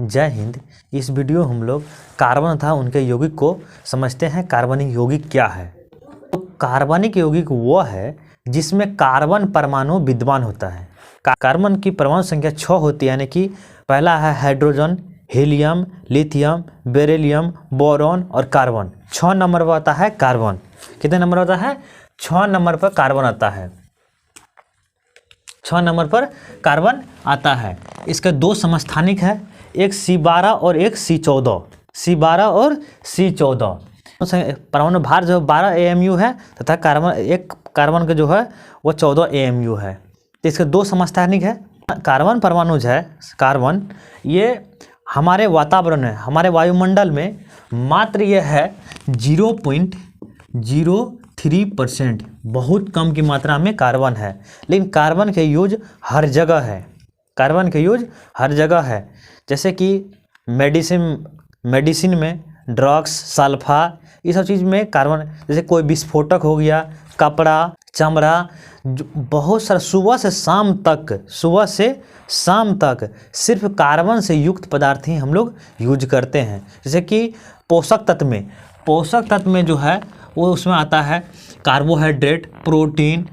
जय हिंद। इस वीडियो हम लोग कार्बन तथा उनके यौगिक को समझते हैं। कार्बनिक यौगिक क्या है? तो कार्बनिक यौगिक वो है जिसमें कार्बन परमाणु विद्यमान होता है। कार्बन की परमाणु संख्या 6 होती है, यानी कि पहला है hydrogen, helium, lithium, beryllium, boron और कार्बन। 6 नंबर पर आता है कार्बन। कितने नंबर आता है? 6 नंबर पर कार्बन आता है। 6 नंबर पर कार्बन आता है। इसके 2 समस्थानिक है, एक C12 और एक C14। C12 और C14 परमाणु भार जो 12 AMU है तथा कार्बन का जो है वो 14 AMU है। तो इसके 2 समस्थानिक है। कार्बन परमाणु जो है कार्बन, ये हमारे वातावरण में, हमारे वायुमंडल में मात्र ये है 0.03%, बहुत कम की मात्रा में कार्बन है। लेकिन कार्बन के यूज हर जगह है। कार्बन के यूज हर जगह है, जैसे कि मेडिसिन में, ड्रग्स, सल्फा, ये सब चीज़ में कार्बन, जैसे कोई विस्फोटक हो गया, कपड़ा, चमड़ा, बहुत सारा सुबह से शाम तक सिर्फ कार्बन से युक्त पदार्थ ही हम लोग यूज करते हैं। जैसे कि पोषक तत्व में जो है वो उसमें आता है कार्बोहाइड्रेट, प्रोटीन,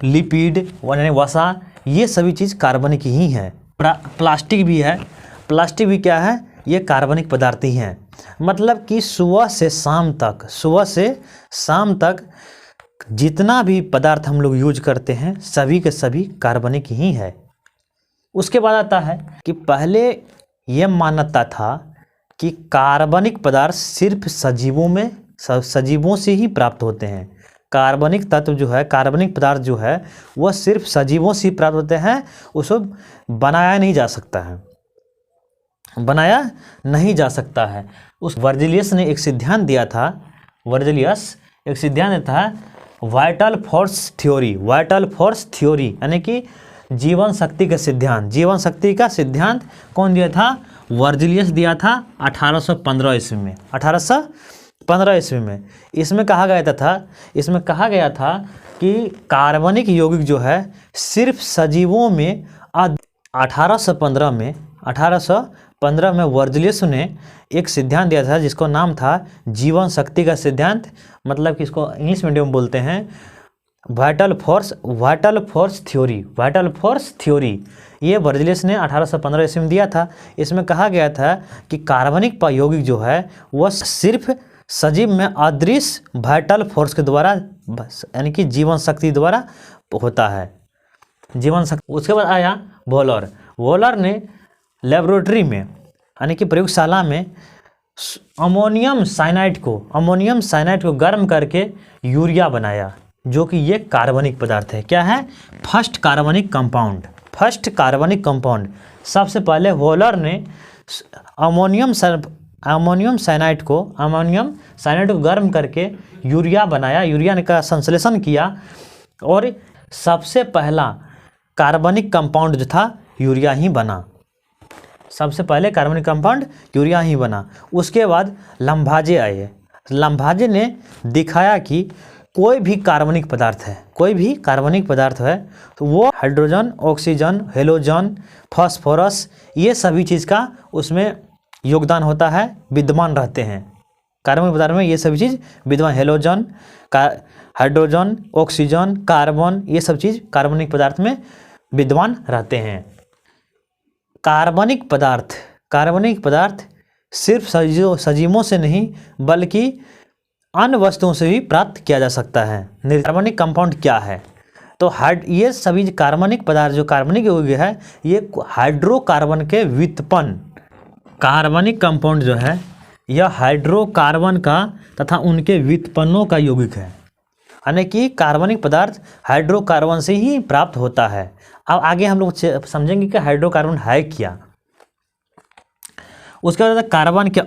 लिपिड यानी वसा, ये सभी चीज़ कार्बनिक ही हैं। प्लास्टिक भी है। प्लास्टिक भी क्या है? ये कार्बनिक पदार्थ ही हैं। मतलब कि सुबह से शाम तक जितना भी पदार्थ हम लोग यूज करते हैं सभी के सभी कार्बनिक ही है। उसके बाद आता है कि पहले ये मान्यता था कि कार्बनिक पदार्थ सिर्फ सजीवों से ही प्राप्त होते हैं। कार्बनिक तत्व जो है, कार्बनिक पदार्थ जो है वह सिर्फ सजीवों से ही प्राप्त होते हैं, उसको बनाया नहीं जा सकता है। उस वर्जिलियस ने एक सिद्धांत दिया था। वाइटल फोर्स थ्योरी, यानी कि जीवन शक्ति का सिद्धांत कौन दिया था? वर्जिलियस दिया था 1815 ईस्वी में। 1815 ईस्वी में इसमें कहा गया था कि कार्बनिक यौगिक जो है सिर्फ सजीवों में 1815 में वर्जिलियस ने एक सिद्धांत दिया था जिसको नाम था जीवन शक्ति का सिद्धांत। मतलब कि इसको इंग्लिश मीडियम बोलते हैं वाइटल फोर्स थ्योरी। ये वर्जिलियस ने 1815 ईस्वी में दिया था। इसमें कहा गया था कि कार्बनिक यौगिक जो है वह सिर्फ सजीव में अदृश्य वाइटल फोर्स के द्वारा, यानी कि जीवन शक्ति द्वारा होता है। जीवन शक्ति। उसके बाद आया वोलर ने लेबोरेटरी में, यानी कि प्रयोगशाला में अमोनियम साइनाइड को गर्म करके यूरिया बनाया, जो कि ये कार्बनिक पदार्थ है। क्या है? फर्स्ट कार्बनिक कंपाउंड। सबसे पहले वोलर ने अमोनियम साइनाइड को गर्म करके यूरिया बनाया, यूरिया का संश्लेषण किया और सबसे पहला कार्बनिक कंपाउंड जो था यूरिया ही बना। सबसे पहले कार्बनिक कंपाउंड यूरिया ही बना। उसके बाद लम्भाजे आए। लम्भाजे ने दिखाया कि कोई भी कार्बनिक पदार्थ है तो वो हाइड्रोजन, ऑक्सीजन, हेलोजन, फास्फोरस, ये सभी चीज़ का उसमें योगदान होता है, विद्यमान रहते हैं। कार्बनिक पदार्थ में ये सभी चीज़ विद्यमान, हेलोजन, हाइड्रोजन, ऑक्सीजन, कार्बन, ये सब चीज़ कार्बनिक पदार्थ में विद्यमान रहते हैं। कार्बनिक पदार्थ सिर्फ सजीवों से नहीं बल्कि अन्य वस्तुओं से भी प्राप्त किया जा सकता है। कार्बनिक कंपाउंड क्या है? तो ये सभी कार्बनिक पदार्थ जो कार्बनिक यौगिक है ये हाइड्रोकार्बन के व्युत्पन्न, कार्बनिक कंपाउंड जो है यह हाइड्रोकार्बन का तथा उनके व्युत्पन्नों का यौगिक है। यानी कि कार्बनिक पदार्थ हाइड्रोकार्बन से ही प्राप्त होता है। अब आगे हम लोग समझेंगे कि हाइड्रोकार्बन है क्या। उसके बाद कार्बन के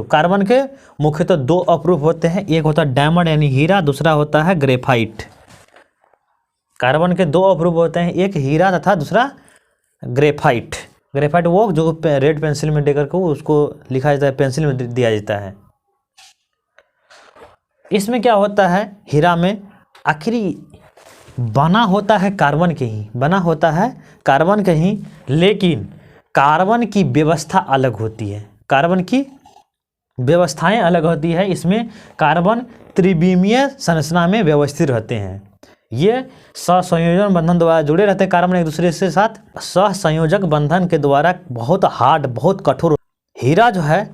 कार्बन के मुख्यतः 2 अप्रूप होते हैं। एक होता है डायमंड यानी हीरा, दूसरा होता है ग्रेफाइट। कार्बन के 2 अप्रूप होते हैं, एक हीरा तथा दूसरा ग्रेफाइट। वो जो रेड पेंसिल में देकर के उसको लिखा जाता है, पेंसिल में दिया जाता है। इसमें क्या होता है? हीरा में आखिरी बना होता है कार्बन के ही, बना होता है कार्बन के ही, लेकिन कार्बन की व्यवस्था अलग होती है, कार्बन की व्यवस्थाएं अलग होती है। इसमें कार्बन त्रिविमीय संरचना में व्यवस्थित रहते हैं। ये सहसंयोजन बंधन द्वारा जुड़े रहते हैं कार्बन एक दूसरे से साथ। सहसंयोजक बंधन के द्वारा बहुत हार्ड, बहुत कठोर। हीरा जो है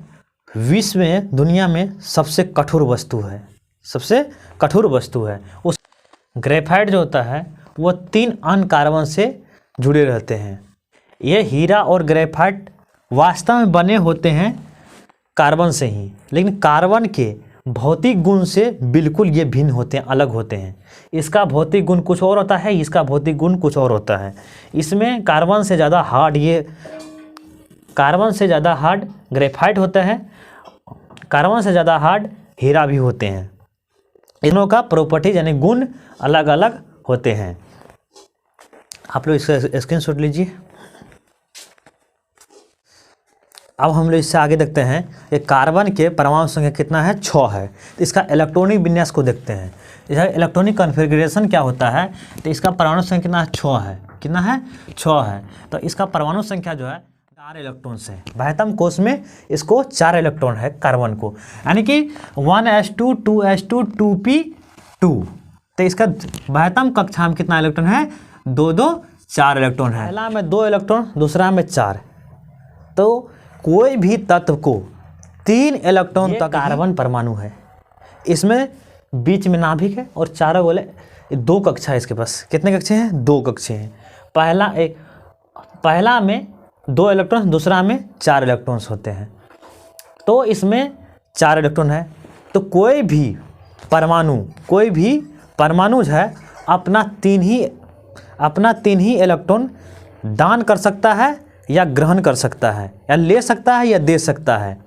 विश्व में, दुनिया में सबसे कठोर वस्तु है, सबसे कठोर वस्तु है। उस ग्रेफाइट जो होता है वो 3 अन्य कार्बन से जुड़े रहते हैं। ये हीरा और ग्रेफाइट वास्तव में बने होते हैं कार्बन से ही, लेकिन कार्बन के भौतिक गुण से बिल्कुल ये भिन्न होते हैं, अलग होते हैं। इसका भौतिक गुण कुछ और होता है, इसका भौतिक गुण कुछ और होता है। इसमें कार्बन से ज़्यादा हार्ड, ये कार्बन से ज़्यादा हार्ड ग्रेफाइट होता है, कार्बन से ज़्यादा हार्ड हीरा भी होते हैं। इनों का प्रॉपर्टीज यानी गुण अलग अलग होते हैं। आप लोग इसका स्क्रीनशॉट लीजिए। अब हम लोग इससे आगे देखते हैं ये कार्बन के परमाणु संख्या कितना है, 6 है। तो इसका इलेक्ट्रॉनिक विन्यास को देखते हैं, इसका इलेक्ट्रॉनिक कॉन्फ़िगरेशन क्या होता है। तो इसका परमाणु संख्या कितना है, 6 है। कितना है, 6 है। तो इसका परमाणु संख्या जो है 4 इलेक्ट्रॉन है। बाह्यतम कोश में इसको 4 इलेक्ट्रॉन है कार्बन को, यानी कि 1s2 2s2 2p2। तो इसका बाह्यतम कक्षा में कितना इलेक्ट्रॉन है, 2 2 4 इलेक्ट्रॉन है। पहला में 2 इलेक्ट्रॉन, दूसरा में 4। तो कोई भी तत्व को 3 इलेक्ट्रॉन तक कार्बन परमाणु है। इसमें बीच में नाभिक है और चारों गोले 2 कक्षा है इसके पास। कितने कक्षे हैं, 2 कक्षे हैं। पहला में 2 इलेक्ट्रॉन, दूसरा में 4 इलेक्ट्रॉन्स होते हैं। तो इसमें 4 इलेक्ट्रॉन है। तो कोई भी परमाणु जो है अपना 3 ही इलेक्ट्रॉन दान कर सकता है या ग्रहण कर सकता है, या ले सकता है या दे सकता है।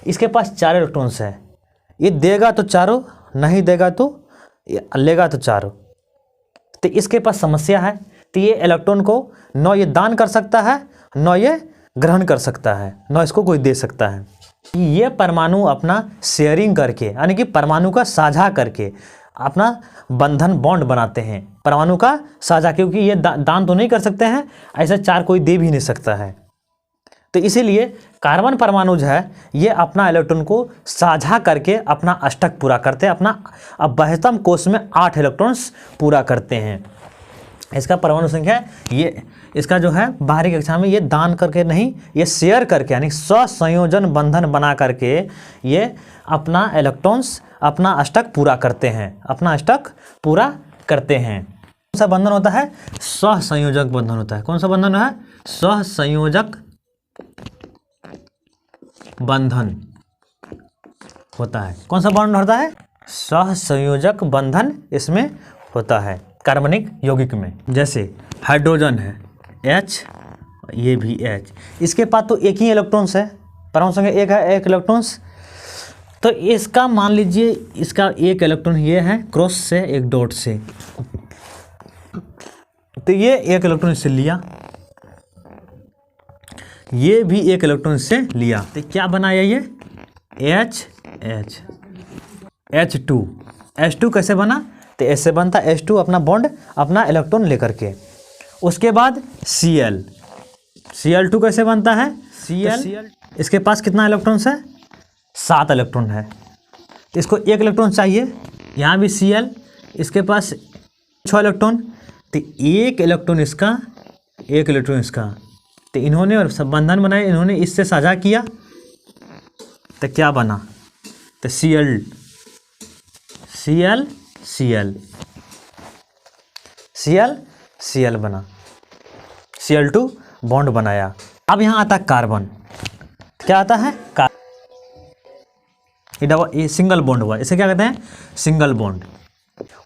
इसके पास 4 इलेक्ट्रॉन्स है। ये देगा तो 4, नहीं देगा तो लेगा तो 4। तो इसके पास समस्या है। तो ये इलेक्ट्रॉन को न ये दान कर सकता है, न ये ग्रहण कर सकता है, न इसको कोई दे सकता है। ये परमाणु अपना शेयरिंग करके, यानी कि परमाणु का साझा करके अपना बंधन बॉन्ड बनाते हैं। परमाणु का साझा, क्योंकि ये दान तो नहीं कर सकते हैं, ऐसा 4 कोई दे भी नहीं सकता है। तो इसीलिए कार्बन परमाणु जो है ये अपना इलेक्ट्रॉन को साझा करके अपना अष्टक पूरा करते हैं। अपना अब बाह्यतम कोश में 8 इलेक्ट्रॉन्स पूरा करते हैं। इसका परमाणु संख्या ये, इसका जो है बाहरी कक्षा में ये दान करके नहीं, ये शेयर करके, यानी सहसंयोजन बंधन बना करके ये अपना इलेक्ट्रॉन्स, अपना अष्टक पूरा करते हैं, अपना अष्टक पूरा करते हैं। कौन सा बंधन होता है, सहसंयोजक बंधन होता है। कौन सा बंधन है, सहसंयोजक बंधन होता है। कौन सा बॉन्ड होता है, सहसंयोजक बंधन इसमें होता है कार्बनिक यौगिक में। जैसे हाइड्रोजन है H, ये भी H, इसके पास तो एक ही इलेक्ट्रॉन्स है, परमाणु संख्या 1 है, 1 इलेक्ट्रॉन्स। तो इसका मान लीजिए इसका 1 इलेक्ट्रॉन ये है क्रॉस से, एक डॉट से, तो ये 1 इलेक्ट्रॉन इससे लिया, ये भी 1 इलेक्ट्रॉन इससे लिया। तो क्या बनाया ये H2। H2 कैसे बना, तो ऐसे बनता H2 अपना बॉन्ड, अपना इलेक्ट्रॉन लेकर के। उसके बाद Cl2 कैसे बनता है, Cl, इसके पास कितना इलेक्ट्रॉन्स है, 7 इलेक्ट्रॉन है। तो इसको 1 इलेक्ट्रॉन चाहिए, यहाँ भी Cl, इसके पास 6 इलेक्ट्रॉन, तो 1 इलेक्ट्रॉन इसका, 1 इलेक्ट्रॉन इसका। तो इन्होंने और सब बंधन बनाए, इन्होंने इससे साझा किया, तो क्या बना, तो Cl बना, Cl2 बॉन्ड बनाया। अब यहाँ आता है कार्बन, क्या आता है, ये सिंगल बॉन्ड हुआ, इसे क्या कहते हैं, सिंगल बॉन्ड।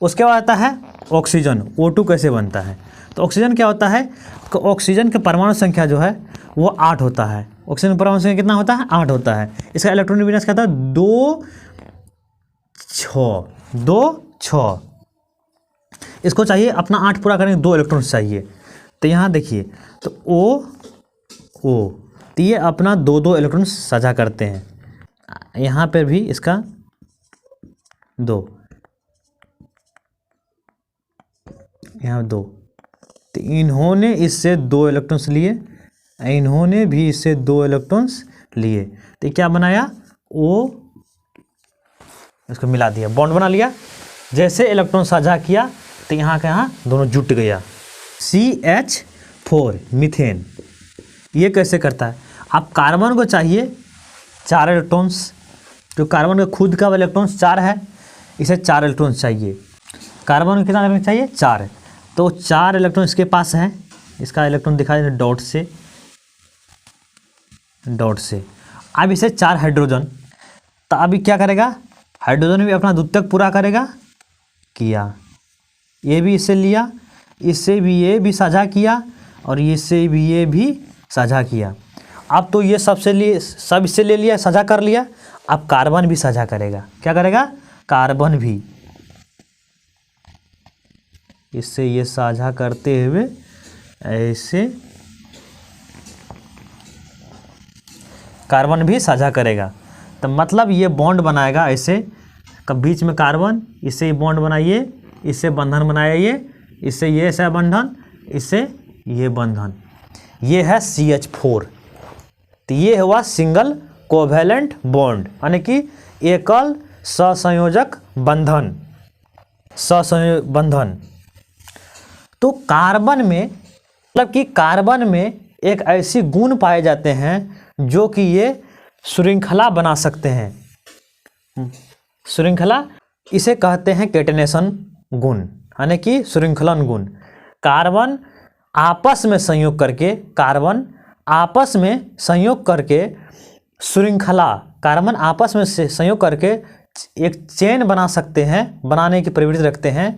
उसके बाद आता है ऑक्सीजन, O2 कैसे बनता है। तो ऑक्सीजन क्या होता है, ऑक्सीजन के परमाणु संख्या जो है वो 8 होता है। ऑक्सीजन परमाणु संख्या कितना होता है, 8 होता है। इसका इलेक्ट्रॉनिक विन्यास क्या होता है, 2 6। इसको चाहिए अपना 8 पूरा करने 2 इलेक्ट्रॉन्स चाहिए। तो यहाँ देखिए, तो O, तो ये अपना 2 इलेक्ट्रॉन्स साझा करते हैं। यहाँ पर भी इसका 2, यहाँ 2, तो इन्होंने इससे 2 इलेक्ट्रॉन्स लिए, इन्होंने भी इससे 2 इलेक्ट्रॉन्स लिए, तो क्या बनाया O, इसको मिला दिया, बॉन्ड बना लिया। जैसे इलेक्ट्रॉन साझा किया तो यहाँ का यहाँ दोनों जुट गया। CH4 मीथेन, ये कैसे करता है? अब कार्बन को चाहिए 4 इलेक्ट्रॉन्स, जो कार्बन का खुद का इलेक्ट्रॉन्स 4 है, इसे 4 इलेक्ट्रॉन्स चाहिए। कार्बन को कितना इलेक्ट्रॉन चाहिए? 4, तो 4 इलेक्ट्रॉन इसके पास हैं। इसका इलेक्ट्रॉन दिखा देते डॉट से, डॉट से। अब इसे 4 हाइड्रोजन, तो अभी क्या करेगा? हाइड्रोजन भी अपना द्वितीयक पूरा करेगा, किया। ये भी इससे लिया, इससे भी ये भी साझा किया, और इससे भी ये भी साझा किया। अब तो ये सबसे लिए, सब इससे ले लिया, साझा कर लिया। अब कार्बन भी साझा करेगा, क्या करेगा? कार्बन भी इससे ये साझा करते हुए ऐसे कार्बन भी साझा करेगा। तो मतलब ये बॉन्ड बनाएगा ऐसे, कब बीच में कार्बन, इससे बॉन्ड बनाइए, इससे बंधन बनाइए, इससे ये ऐसा बंधन, इससे ये बंधन, ये है CH4। तो ये हुआ सिंगल कोवैलेंट बॉन्ड, यानी कि एकल सहसंयोजक बंधन, सहसंयोजक बंधन। तो कार्बन में, मतलब कि कार्बन में एक ऐसी गुण पाए जाते हैं जो कि ये श्रृंखला बना सकते हैं। श्रृंखला, इसे कहते हैं कैटेनेशन गुण, यानी कि श्रृंखलन गुण। कार्बन आपस में संयोग करके, कार्बन आपस में संयोग करके श्रृंखला, कार्बन आपस में से संयोग करके एक चेन बना सकते हैं, बनाने की प्रवृत्ति रखते हैं।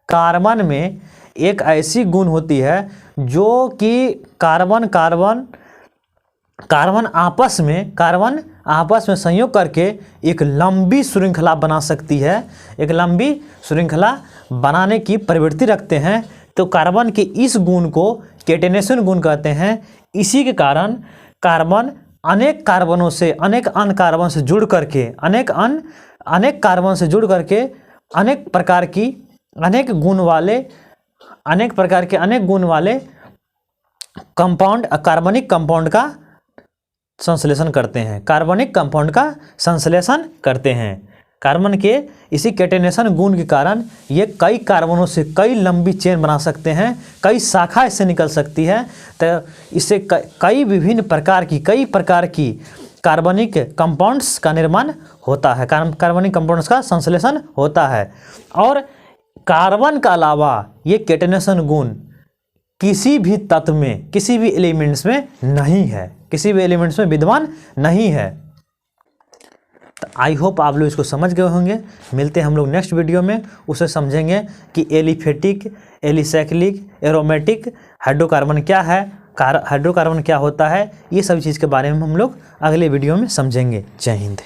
कार्बन में एक ऐसी गुण होती है जो कि कार्बन आपस में संयोग करके एक लंबी श्रृंखला बना सकती है, एक लंबी श्रृंखला बनाने की प्रवृत्ति रखते हैं। तो कार्बन के इस गुण को कैटेनेशन गुण कहते हैं। इसी के कारण कार्बन अनेक कार्बनों से, अनेक अन्य कार्बन से जुड़ करके, अनेक कार्बन से जुड़ करके अनेक प्रकार के अनेक गुण वाले कंपाउंड, कार्बनिक कंपाउंड का संश्लेषण करते हैं, कार्बनिक कंपाउंड का संश्लेषण करते हैं। कार्बन के इसी कैटेनेशन गुण के कारण ये कई कार्बनों से कई लंबी चेन बना सकते हैं, कई शाखा इससे निकल सकती है। तो इससे कई विभिन्न प्रकार की कार्बनिक कंपाउंड्स का निर्माण होता है, कार्बनिक कंपाउंड्स का संश्लेषण होता है। और कार्बन का अलावा ये कैटेनेशन गुण किसी भी तत्व में, किसी भी एलिमेंट्स में नहीं है, किसी भी एलिमेंट्स में विद्यमान नहीं है। तो आई होप आप लोग इसको समझ गए होंगे। मिलते हैं हम लोग नेक्स्ट वीडियो में, उसे समझेंगे कि एलिफेटिक, एलिसाइक्लिक, एरोमेटिक हाइड्रोकार्बन क्या है, हाइड्रोकार्बन क्या होता है, ये सब चीज़ के बारे में हम लोग अगले वीडियो में समझेंगे। जय हिंद।